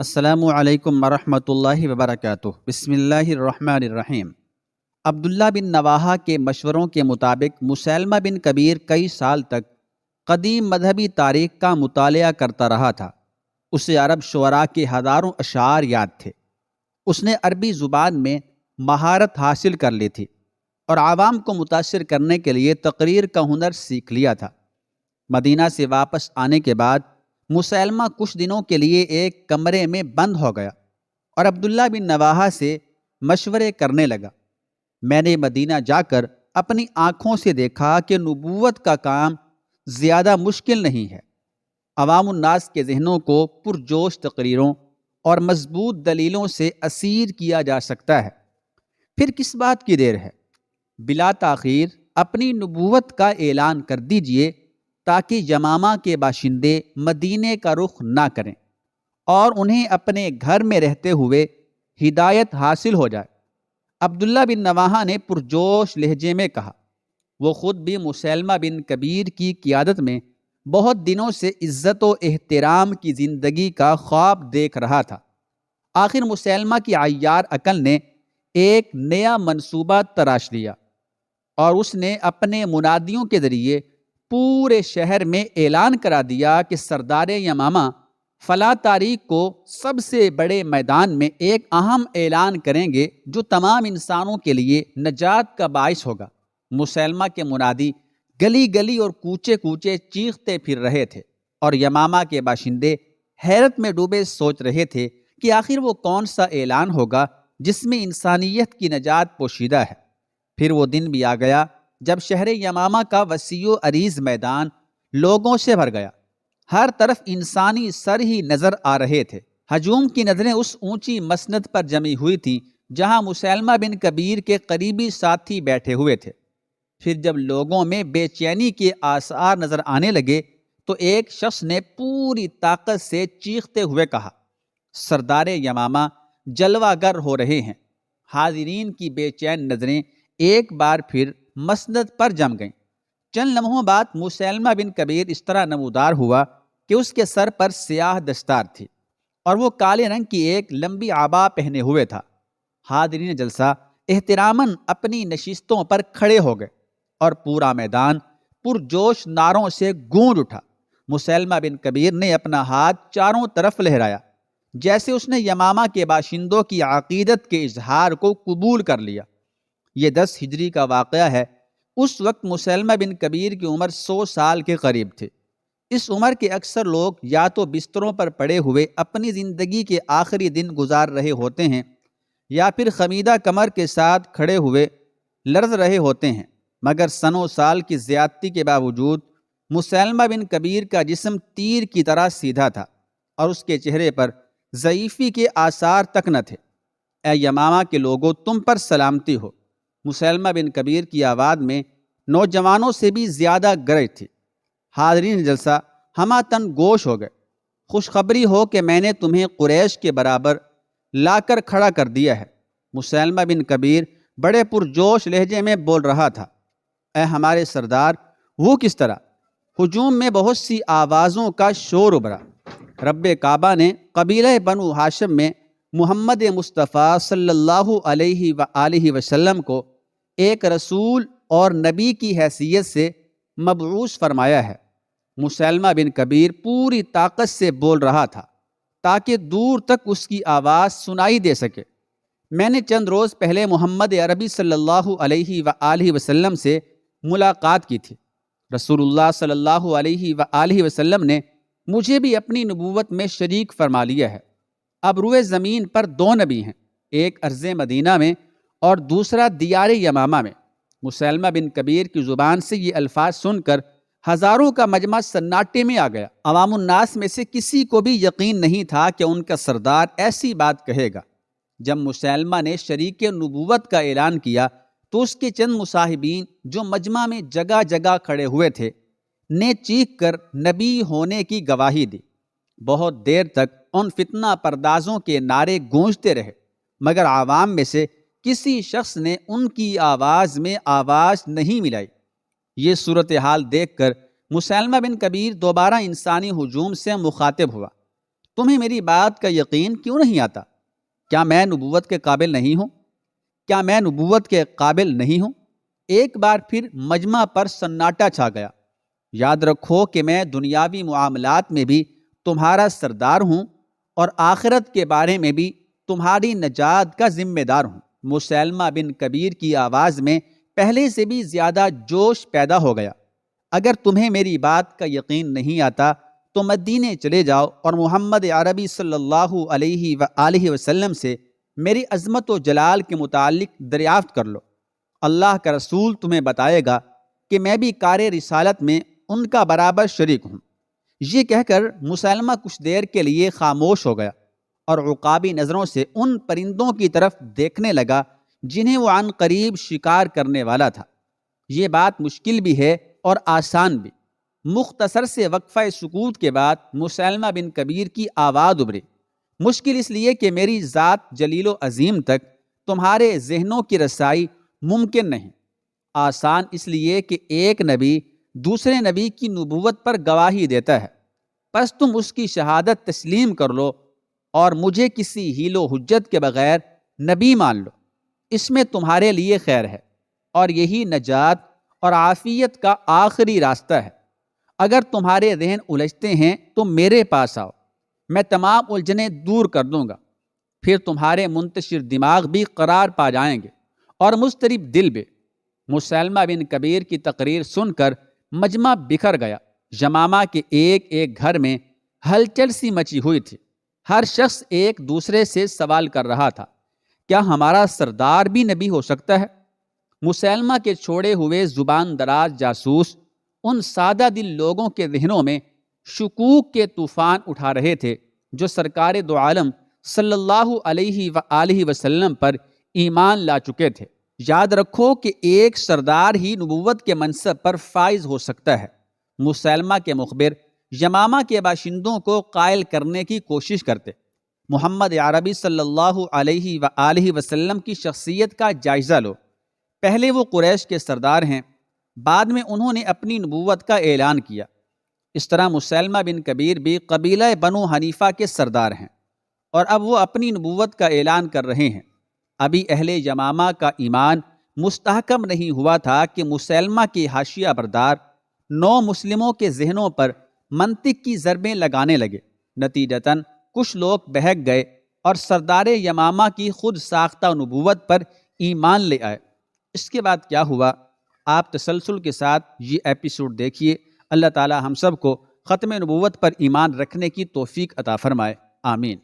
السلام علیکم ورحمۃ اللہ وبرکاتہ۔ بسم اللہ الرحمن الرحیم۔ عبداللہ بن نواحہ کے مشوروں کے مطابق مسیلمہ بن کبیر کئی سال تک قدیم مذہبی تاریخ کا مطالعہ کرتا رہا تھا۔ اسے عرب شعراء کے ہزاروں اشعار یاد تھے۔ اس نے عربی زبان میں مہارت حاصل کر لی تھی اور عوام کو متاثر کرنے کے لیے تقریر کا ہنر سیکھ لیا تھا۔ مدینہ سے واپس آنے کے بعد مسیلمہ کچھ دنوں کے لیے ایک کمرے میں بند ہو گیا اور عبداللہ بن نواحہ سے مشورے کرنے لگا۔ میں نے مدینہ جا کر اپنی آنکھوں سے دیکھا کہ نبوت کا کام زیادہ مشکل نہیں ہے۔ عوام الناس کے ذہنوں کو پرجوش تقریروں اور مضبوط دلیلوں سے اسیر کیا جا سکتا ہے۔ پھر کس بات کی دیر ہے؟ بلا تاخیر اپنی نبوت کا اعلان کر دیجئے تاکہ یمامہ کے باشندے مدینے کا رخ نہ کریں اور انہیں اپنے گھر میں رہتے ہوئے ہدایت حاصل ہو جائے۔ عبداللہ بن نواحہ نے پرجوش لہجے میں کہا۔ وہ خود بھی مسیلمہ بن کبیر کی قیادت میں بہت دنوں سے عزت و احترام کی زندگی کا خواب دیکھ رہا تھا۔ آخر مسیلمہ کی عیار عقل نے ایک نیا منصوبہ تراش لیا اور اس نے اپنے منادیوں کے ذریعے پورے شہر میں اعلان کرا دیا کہ سردار یمامہ فلاں تاریخ کو سب سے بڑے میدان میں ایک اہم اعلان کریں گے جو تمام انسانوں کے لیے نجات کا باعث ہوگا۔ مسیلمہ کے منادی گلی گلی اور کوچے کوچے چیختے پھر رہے تھے اور یمامہ کے باشندے حیرت میں ڈوبے سوچ رہے تھے کہ آخر وہ کون سا اعلان ہوگا جس میں انسانیت کی نجات پوشیدہ ہے۔ پھر وہ دن بھی آ گیا جب شہر یمامہ کا وسیع و عریض میدان لوگوں سے بھر گیا۔ ہر طرف انسانی سر ہی نظر آ رہے تھے۔ ہجوم کی نظریں اس اونچی مسند پر جمی ہوئی تھیں جہاں مسیلمہ بن کبیر کے قریبی ساتھی بیٹھے ہوئے تھے۔ پھر جب لوگوں میں بے چینی کے آثار نظر آنے لگے تو ایک شخص نے پوری طاقت سے چیختے ہوئے کہا، سردار یمامہ جلوہ گر ہو رہے ہیں۔ حاضرین کی بے چین نظریں ایک بار پھر مسند پر جم گئیں۔ چند لمحوں بعد مسیلمہ بن کبیر اس طرح نمودار ہوا کہ اس کے سر پر سیاہ دستار تھی اور وہ کالے رنگ کی ایک لمبی عبا پہنے ہوئے تھا۔ حاضرین جلسہ احتراماً اپنی نشستوں پر کھڑے ہو گئے اور پورا میدان پرجوش نعروں سے گونج اٹھا۔ مسیلمہ بن کبیر نے اپنا ہاتھ چاروں طرف لہرایا جیسے اس نے یمامہ کے باشندوں کی عقیدت کے اظہار کو قبول کر لیا۔ یہ 10 ہجری کا واقعہ ہے۔ اس وقت مسیلمہ بن کبیر کی عمر 100 سال کے قریب تھی۔ اس عمر کے اکثر لوگ یا تو بستروں پر پڑے ہوئے اپنی زندگی کے آخری دن گزار رہے ہوتے ہیں یا پھر خمیدہ کمر کے ساتھ کھڑے ہوئے لرز رہے ہوتے ہیں، مگر سنوں سال کی زیادتی کے باوجود مسیلمہ بن کبیر کا جسم تیر کی طرح سیدھا تھا اور اس کے چہرے پر ضعیفی کے آثار تک نہ تھے۔ اے یمامہ کے لوگوں، تم پر سلامتی ہو۔ مسیلمہ بن کبیر کی آواز میں نوجوانوں سے بھی زیادہ گرج تھی۔ حاضرین جلسہ ہمہ تن گوش ہو گئے۔ خوشخبری ہو کہ میں نے تمہیں قریش کے برابر لا کر کھڑا کر دیا ہے۔ مسیلمہ بن کبیر بڑے پرجوش لہجے میں بول رہا تھا۔ اے ہمارے سردار، وہ کس طرح؟ ہجوم میں بہت سی آوازوں کا شور ابھرا۔ رب کعبہ نے قبیلہ بنو ہاشم میں محمد مصطفیٰ صلی اللہ علیہ وآلہ وسلم کو ایک رسول اور نبی کی حیثیت سے مبعوث فرمایا ہے۔ مسیلمہ بن کبیر پوری طاقت سے بول رہا تھا تاکہ دور تک اس کی آواز سنائی دے سکے۔ میں نے چند روز پہلے محمد عربی صلی اللہ علیہ وآلہ وسلم سے ملاقات کی تھی۔ رسول اللہ صلی اللہ علیہ وآلہ وسلم نے مجھے بھی اپنی نبوت میں شریک فرما لیا ہے۔ اب روئے زمین پر 2 نبی ہیں، ایک ارض مدینہ میں اور دوسرا دیار یمامہ میں۔ مسیلمہ بن کبیر کی زبان سے یہ الفاظ سن کر ہزاروں کا مجمع سناٹے میں آ گیا۔ عوام الناس میں سے کسی کو بھی یقین نہیں تھا کہ ان کا سردار ایسی بات کہے گا۔ جب مسیلمہ نے شریک نبوت کا اعلان کیا تو اس کے چند مصاحبین جو مجمع میں جگہ جگہ کھڑے ہوئے تھے نے چیخ کر نبی ہونے کی گواہی دی۔ بہت دیر تک ان فتنہ پردازوں کے نعرے گونجتے رہے مگر عوام میں سے کسی شخص نے ان کی آواز میں آواز نہیں ملائی۔ یہ صورتحال دیکھ کر مسیلمہ بن کبیر دوبارہ انسانی ہجوم سے مخاطب ہوا۔ تمہیں میری بات کا یقین کیوں نہیں آتا؟ کیا میں نبوت کے قابل نہیں ہوں؟ کیا میں نبوت کے قابل نہیں ہوں؟ ایک بار پھر مجمع پر سناٹا چھا گیا۔ یاد رکھو کہ میں دنیاوی معاملات میں بھی تمہارا سردار ہوں اور آخرت کے بارے میں بھی تمہاری نجات کا ذمہ دار ہوں۔ مسیلمہ بن کبیر کی آواز میں پہلے سے بھی زیادہ جوش پیدا ہو گیا۔ اگر تمہیں میری بات کا یقین نہیں آتا تو مدینے چلے جاؤ اور محمد عربی صلی اللہ علیہ وآلہ وسلم سے میری عظمت و جلال کے متعلق دریافت کر لو۔ اللہ کا رسول تمہیں بتائے گا کہ میں بھی کار رسالت میں ان کا برابر شریک ہوں۔ یہ کہہ کر مسیلمہ کچھ دیر کے لیے خاموش ہو گیا اور عقابی نظروں سے ان پرندوں کی طرف دیکھنے لگا جنہیں وہ عن قریب شکار کرنے والا تھا۔ یہ بات مشکل بھی ہے اور آسان بھی۔ مختصر سے وقفہ سکوت کے بعد مسیلمہ بن کبیر کی آواز ابھری، مشکل اس لیے کہ میری ذات جلیل و عظیم تک تمہارے ذہنوں کی رسائی ممکن نہیں، آسان اس لیے کہ ایک نبی دوسرے نبی کی نبوت پر گواہی دیتا ہے، پس تم اس کی شہادت تسلیم کر لو اور مجھے کسی حیل و حجت کے بغیر نبی مان لو، اس میں تمہارے لیے خیر ہے اور یہی نجات اور عافیت کا آخری راستہ ہے۔ اگر تمہارے ذہن الجھتے ہیں تو میرے پاس آؤ، میں تمام الجھنیں دور کر دوں گا، پھر تمہارے منتشر دماغ بھی قرار پا جائیں گے اور مضطرب دل بھی۔ مسیلمہ بن کبیر کی تقریر سن کر مجمع بکھر گیا۔ یمامہ کے ایک ایک گھر میں ہلچل سی مچی ہوئی تھی۔ ہر شخص ایک دوسرے سے سوال کر رہا تھا، کیا ہمارا سردار بھی نبی ہو سکتا ہے؟ مسیلمہ کے چھوڑے ہوئے زبان دراز جاسوس ان سادہ دل لوگوں کے ذہنوں میں شکوک کے طوفان اٹھا رہے تھے جو سرکار دو عالم صلی اللہ علیہ وآلہ وسلم پر ایمان لا چکے تھے۔ یاد رکھو کہ ایک سردار ہی نبوت کے منصب پر فائز ہو سکتا ہے۔ مسیلمہ کے مخبر یمامہ کے باشندوں کو قائل کرنے کی کوشش کرتے۔ محمد عربی صلی اللہ علیہ وآلہ وسلم کی شخصیت کا جائزہ لو۔ پہلے وہ قریش کے سردار ہیں، بعد میں انہوں نے اپنی نبوت کا اعلان کیا۔ اس طرح مسیلمہ بن کبیر بھی قبیلہ بنو حنیفہ کے سردار ہیں اور اب وہ اپنی نبوت کا اعلان کر رہے ہیں۔ ابھی اہل یمامہ کا ایمان مستحکم نہیں ہوا تھا کہ مسیلمہ کے حاشیہ بردار نو مسلموں کے ذہنوں پر منطق کی ضربیں لگانے لگے۔ نتیجتاً کچھ لوگ بہک گئے اور سردار یمامہ کی خود ساختہ نبوت پر ایمان لے آئے۔ اس کے بعد کیا ہوا، آپ تسلسل کے ساتھ یہ ایپیسوڈ دیکھیے۔ اللہ تعالی ہم سب کو ختم نبوت پر ایمان رکھنے کی توفیق عطا فرمائے، آمین۔